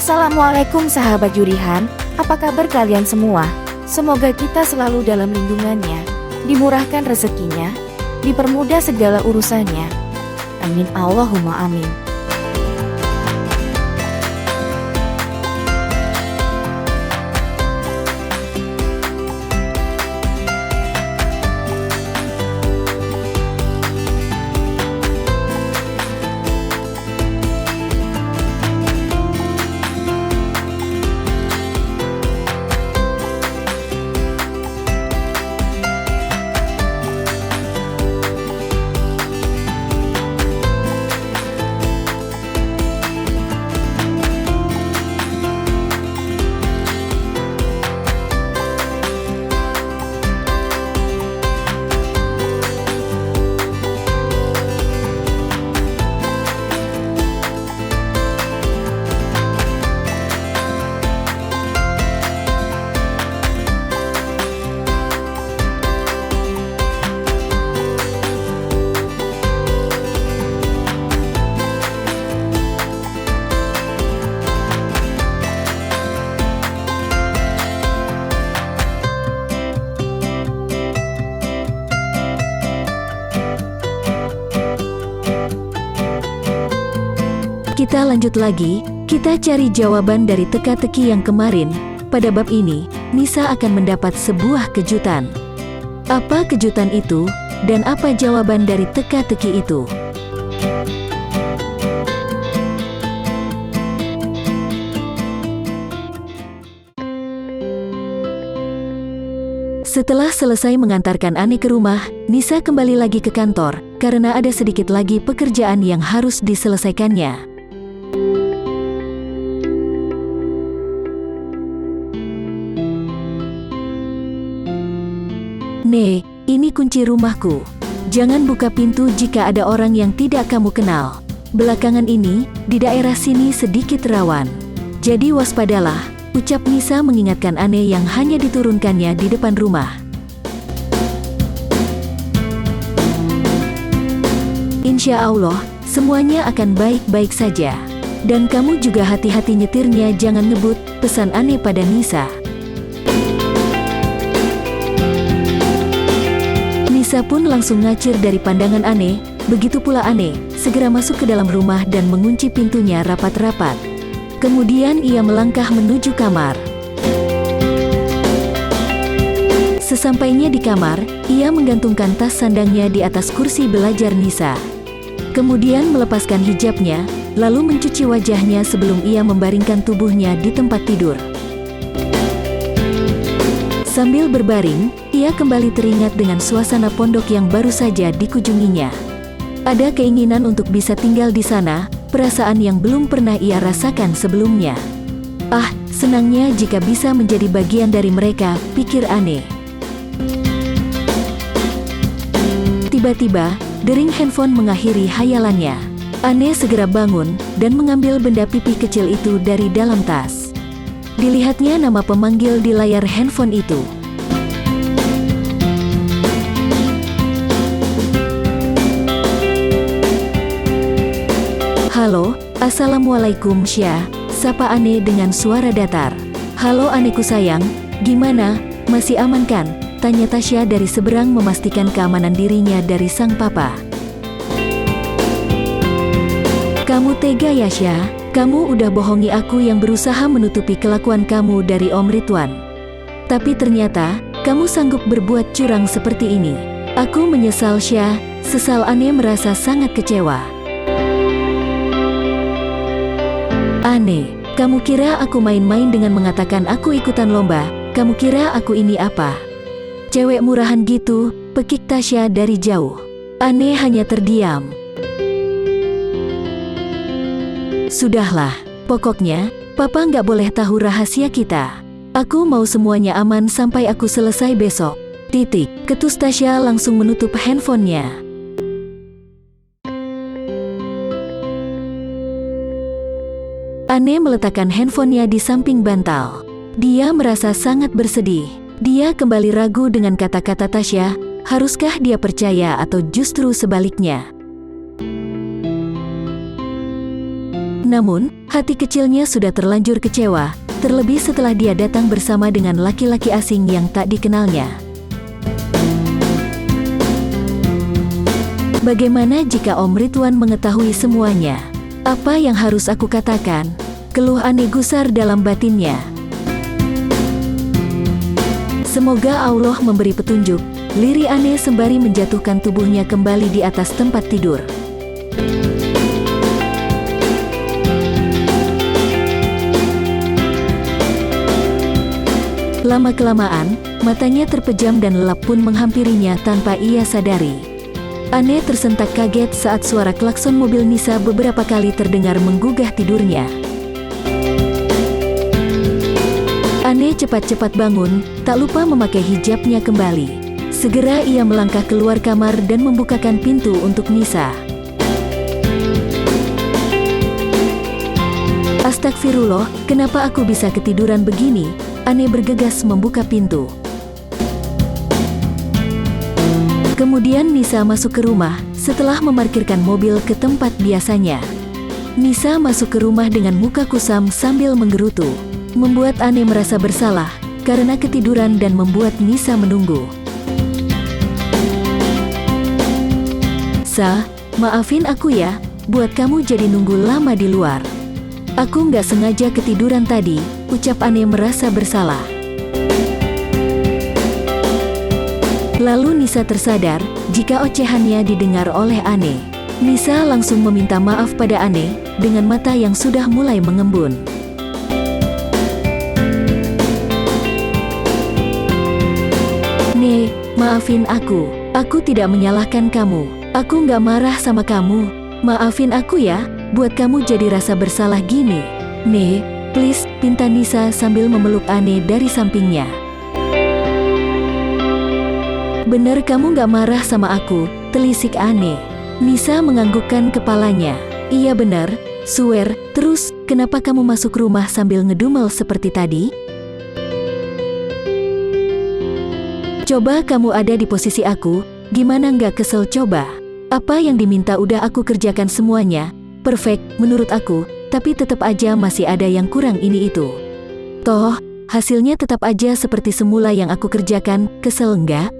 Assalamualaikum sahabat Jurihan, apa kabar kalian semua? Semoga kita selalu dalam lindungannya, dimurahkan rezekinya, dipermudah segala urusannya. Amin Allahumma amin. Kita lanjut lagi, kita cari jawaban dari teka-teki yang kemarin. Pada bab ini, Nisa akan mendapat sebuah kejutan. Apa kejutan itu, dan apa jawaban dari teka-teki itu? Setelah selesai mengantarkan Ane ke rumah, Nisa kembali lagi ke kantor, karena ada sedikit lagi pekerjaan yang harus diselesaikannya. Nek, ini kunci rumahku. Jangan buka pintu jika ada orang yang tidak kamu kenal. Belakangan ini, di daerah sini sedikit rawan. Jadi waspadalah, ucap Nisa mengingatkan Ane yang hanya diturunkannya di depan rumah. Insya Allah, semuanya akan baik-baik saja. Dan kamu juga hati-hati nyetirnya, jangan ngebut, pesan Ane pada Nisa. Nisa pun langsung ngacir dari pandangan Ane, begitu pula Ane, segera masuk ke dalam rumah dan mengunci pintunya rapat-rapat. Kemudian ia melangkah menuju kamar. Sesampainya di kamar, ia menggantungkan tas sandangnya di atas kursi belajar Nisa. Kemudian melepaskan hijabnya, lalu mencuci wajahnya sebelum ia membaringkan tubuhnya di tempat tidur. Sambil berbaring, ia kembali teringat dengan suasana pondok yang baru saja dikunjunginya. Ada keinginan untuk bisa tinggal di sana, perasaan yang belum pernah ia rasakan sebelumnya. Ah, senangnya jika bisa menjadi bagian dari mereka, pikir Ane. Tiba-tiba, dering handphone mengakhiri hayalannya. Ane segera bangun dan mengambil benda pipi kecil itu dari dalam tas. Dilihatnya nama pemanggil di layar handphone itu. Halo, Assalamualaikum Syah, sapa Ane dengan suara datar. Halo Aneku sayang, gimana, masih aman kan? Tanya Tasya dari seberang memastikan keamanan dirinya dari sang papa. Kamu tega ya Syah? Kamu udah bohongi aku yang berusaha menutupi kelakuan kamu dari Om Ridwan. Tapi ternyata, kamu sanggup berbuat curang seperti ini. Aku menyesal Syah, sesal. Ane merasa sangat kecewa. Ane, kamu kira aku main-main dengan mengatakan aku ikutan lomba? Kamu kira aku ini apa? Cewek murahan gitu, pekik Tasya dari jauh. Ane hanya terdiam. Sudahlah, pokoknya, Papa nggak boleh tahu rahasia kita. Aku mau semuanya aman sampai aku selesai besok. Titik. Ketus Tasya langsung menutup handphonenya. Ane meletakkan handphonenya di samping bantal. Dia merasa sangat bersedih. Dia kembali ragu dengan kata-kata Tasya, haruskah dia percaya atau justru sebaliknya? Namun, hati kecilnya sudah terlanjur kecewa, terlebih setelah dia datang bersama dengan laki-laki asing yang tak dikenalnya. Bagaimana jika Om Ridwan mengetahui semuanya? Apa yang harus aku katakan? Keluh Ane gusar dalam batinnya. Semoga Allah memberi petunjuk, lirih Ane sembari menjatuhkan tubuhnya kembali di atas tempat tidur. Lama-kelamaan, matanya terpejam dan lelap pun menghampirinya tanpa ia sadari. Ane tersentak kaget saat suara klakson mobil Nisa beberapa kali terdengar menggugah tidurnya. Ane cepat-cepat bangun, tak lupa memakai hijabnya kembali. Segera ia melangkah keluar kamar dan membukakan pintu untuk Nisa. Astagfirullah, kenapa aku bisa ketiduran begini? Ane bergegas membuka pintu. Kemudian Nisa masuk ke rumah, setelah memarkirkan mobil ke tempat biasanya. Nisa masuk ke rumah dengan muka kusam sambil menggerutu. Membuat Ane merasa bersalah, karena ketiduran dan membuat Nisa menunggu. Maafin aku ya, buat kamu jadi nunggu lama di luar. Aku nggak sengaja ketiduran tadi, ucap Ane merasa bersalah. Lalu Nisa tersadar, jika ocehannya didengar oleh Ane. Nisa langsung meminta maaf pada Ane, dengan mata yang sudah mulai mengembun. "Ne, maafin aku tidak menyalahkan kamu. Aku nggak marah sama kamu. Maafin aku ya, buat kamu jadi rasa bersalah gini. Ne, please," pinta Nisa sambil memeluk Ane dari sampingnya. "Bener kamu nggak marah sama aku," telisik Ane. Nisa menganggukkan kepalanya. "Iya bener, swear. Terus, kenapa kamu masuk rumah sambil ngedumel seperti tadi? Coba kamu ada di posisi aku, gimana nggak kesel coba? Apa yang diminta udah aku kerjakan semuanya, perfect menurut aku, tapi tetap aja masih ada yang kurang ini itu. Toh, hasilnya tetap aja seperti semula yang aku kerjakan, kesel nggak?"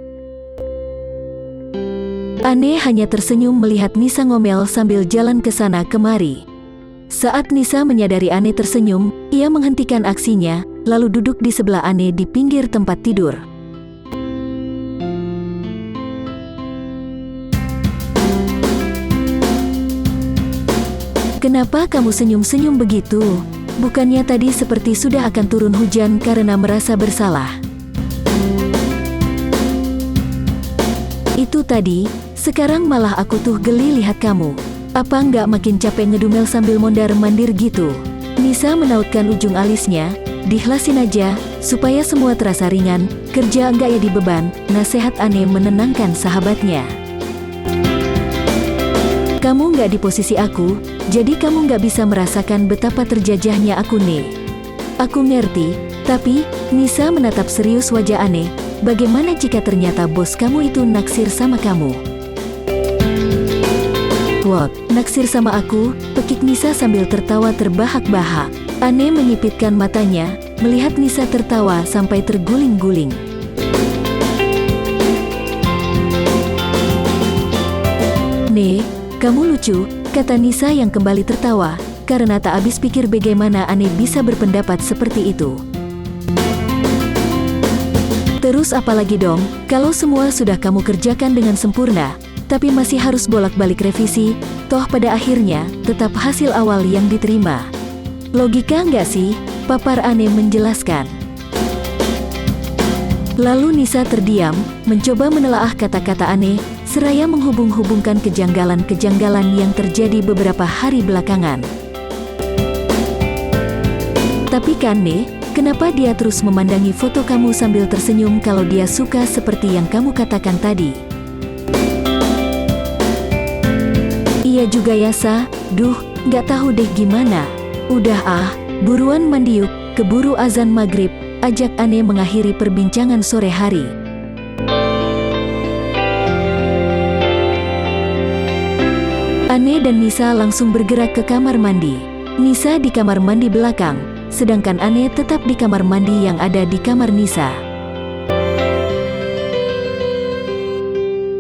Ane hanya tersenyum melihat Nisa ngomel sambil jalan ke sana kemari. Saat Nisa menyadari Ane tersenyum, ia menghentikan aksinya, lalu duduk di sebelah Ane di pinggir tempat tidur. "Kenapa kamu senyum-senyum begitu? Bukannya tadi seperti sudah akan turun hujan karena merasa bersalah?" "Itu tadi, sekarang malah aku tuh geli lihat kamu. Apa nggak makin capek ngedumel sambil mondar-mandir gitu?" Nisa menautkan ujung alisnya. "Dihlasin aja, supaya semua terasa ringan, kerja nggak ya beban," nasihat Ane menenangkan sahabatnya. "Kamu nggak di posisi aku, jadi kamu nggak bisa merasakan betapa terjajahnya aku nih." "Aku ngerti, tapi," Nisa menatap serius wajah Ane, "bagaimana jika ternyata bos kamu itu naksir sama kamu?" "What, naksir sama aku?" pekik Nisa sambil tertawa terbahak-bahak. Ane menyipitkan matanya, melihat Nisa tertawa sampai terguling-guling. "Ne, kamu lucu," kata Nisa yang kembali tertawa, karena tak habis pikir bagaimana Ane bisa berpendapat seperti itu. "Terus apalagi dong, kalau semua sudah kamu kerjakan dengan sempurna, tapi masih harus bolak-balik revisi, toh pada akhirnya, tetap hasil awal yang diterima. Logika nggak sih?" papar Ane menjelaskan. Lalu Nisa terdiam, mencoba menelaah kata-kata Ane, seraya menghubung-hubungkan kejanggalan-kejanggalan yang terjadi beberapa hari belakangan. "Tapi kan Ne, kenapa dia terus memandangi foto kamu sambil tersenyum kalau dia suka seperti yang kamu katakan tadi?" "Iya juga ya Sa, duh, nggak tahu deh gimana. Udah buruan mandi yuk, keburu azan maghrib," ajak Ane mengakhiri perbincangan sore hari. Ane dan Nisa langsung bergerak ke kamar mandi. Nisa di kamar mandi belakang, sedangkan Ane tetap di kamar mandi yang ada di kamar Nisa.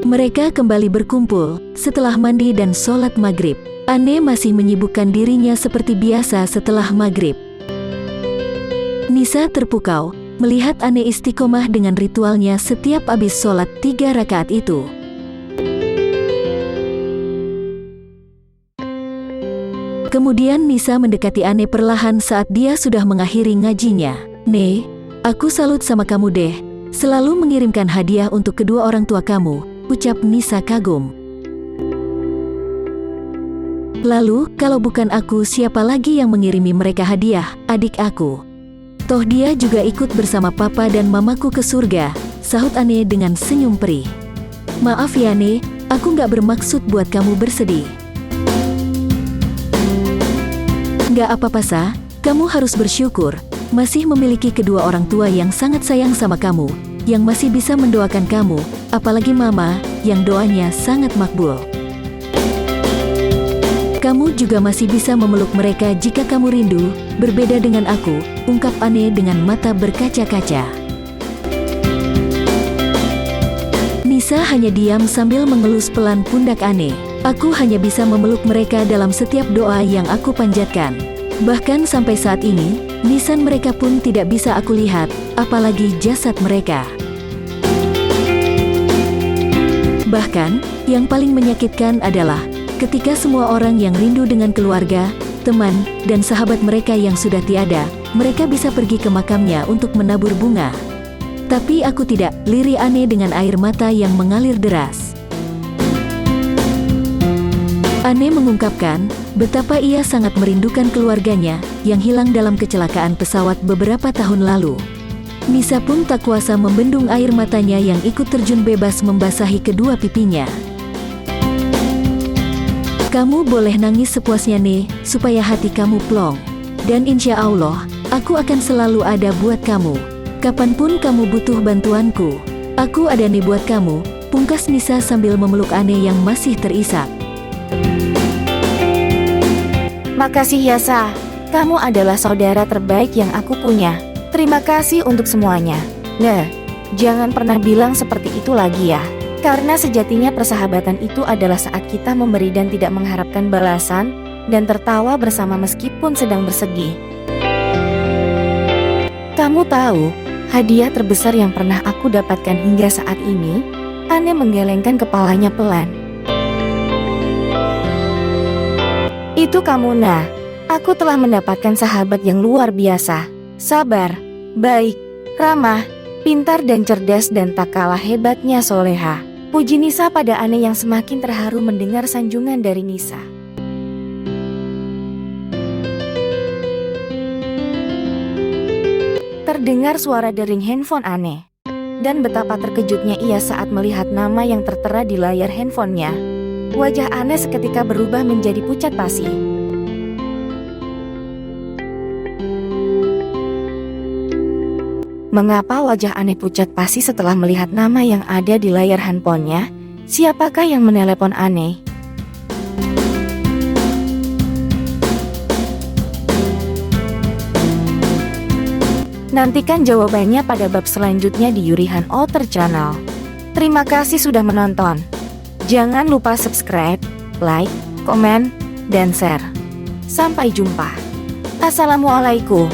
Mereka kembali berkumpul setelah mandi dan sholat maghrib. Ane masih menyibukkan dirinya seperti biasa setelah maghrib. Nisa terpukau melihat Ane istiqomah dengan ritualnya setiap habis sholat 3 rakaat itu. Kemudian Nisa mendekati Ane perlahan saat dia sudah mengakhiri ngajinya. "Ne, aku salut sama kamu deh, selalu mengirimkan hadiah untuk kedua orang tua kamu," ucap Nisa kagum. "Lalu, kalau bukan aku siapa lagi yang mengirimi mereka hadiah, adik aku? Toh dia juga ikut bersama papa dan mamaku ke surga," sahut Ane dengan senyum perih. "Maaf ya Ne, aku gak bermaksud buat kamu bersedih." "Gak apa-apa Sa, kamu harus bersyukur, masih memiliki kedua orang tua yang sangat sayang sama kamu, yang masih bisa mendoakan kamu, apalagi mama, yang doanya sangat makbul. Kamu juga masih bisa memeluk mereka jika kamu rindu, berbeda dengan aku," ungkap Ane dengan mata berkaca-kaca. Nisa hanya diam sambil mengelus pelan pundak Ane. "Aku hanya bisa memeluk mereka dalam setiap doa yang aku panjatkan. Bahkan sampai saat ini, nisan mereka pun tidak bisa aku lihat, apalagi jasad mereka. Bahkan, yang paling menyakitkan adalah ketika semua orang yang rindu dengan keluarga, teman, dan sahabat mereka yang sudah tiada, mereka bisa pergi ke makamnya untuk menabur bunga. Tapi aku tidak," lirih Ane dengan air mata yang mengalir deras. Ane mengungkapkan betapa ia sangat merindukan keluarganya yang hilang dalam kecelakaan pesawat beberapa tahun lalu. Nisa pun tak kuasa membendung air matanya yang ikut terjun bebas membasahi kedua pipinya. "Kamu boleh nangis sepuasnya Ne, supaya hati kamu plong. Dan insya Allah, aku akan selalu ada buat kamu. Kapanpun kamu butuh bantuanku, aku ada nih buat kamu," pungkas Nisa sambil memeluk Ane yang masih terisak. Makasih ya Sa, kamu adalah saudara terbaik yang aku punya. Terima kasih untuk semuanya. Nah, jangan pernah bilang seperti itu lagi ya. Karena sejatinya persahabatan itu adalah saat kita memberi dan tidak mengharapkan balasan, dan tertawa bersama meskipun sedang bersedih. Kamu tahu, hadiah terbesar yang pernah aku dapatkan hingga saat ini? Ane menggelengkan kepalanya pelan. "Itu kamu Nah, aku telah mendapatkan sahabat yang luar biasa. Sabar, baik, ramah, pintar dan cerdas dan tak kalah hebatnya soleha," puji Nisa pada Ane yang semakin terharu mendengar sanjungan dari Nisa. Terdengar suara dering handphone Ane. Dan betapa terkejutnya ia saat melihat nama yang tertera di layar handphonenya. Wajah Ane seketika berubah menjadi pucat pasi. Mengapa wajah Ane pucat pasi setelah melihat nama yang ada di layar handphonenya? Siapakah yang menelepon Ane? Nantikan jawabannya pada bab selanjutnya di Yurihan Outer Channel. Terima kasih sudah menonton. Jangan lupa subscribe, like, komen, dan share. Sampai jumpa. Assalamualaikum.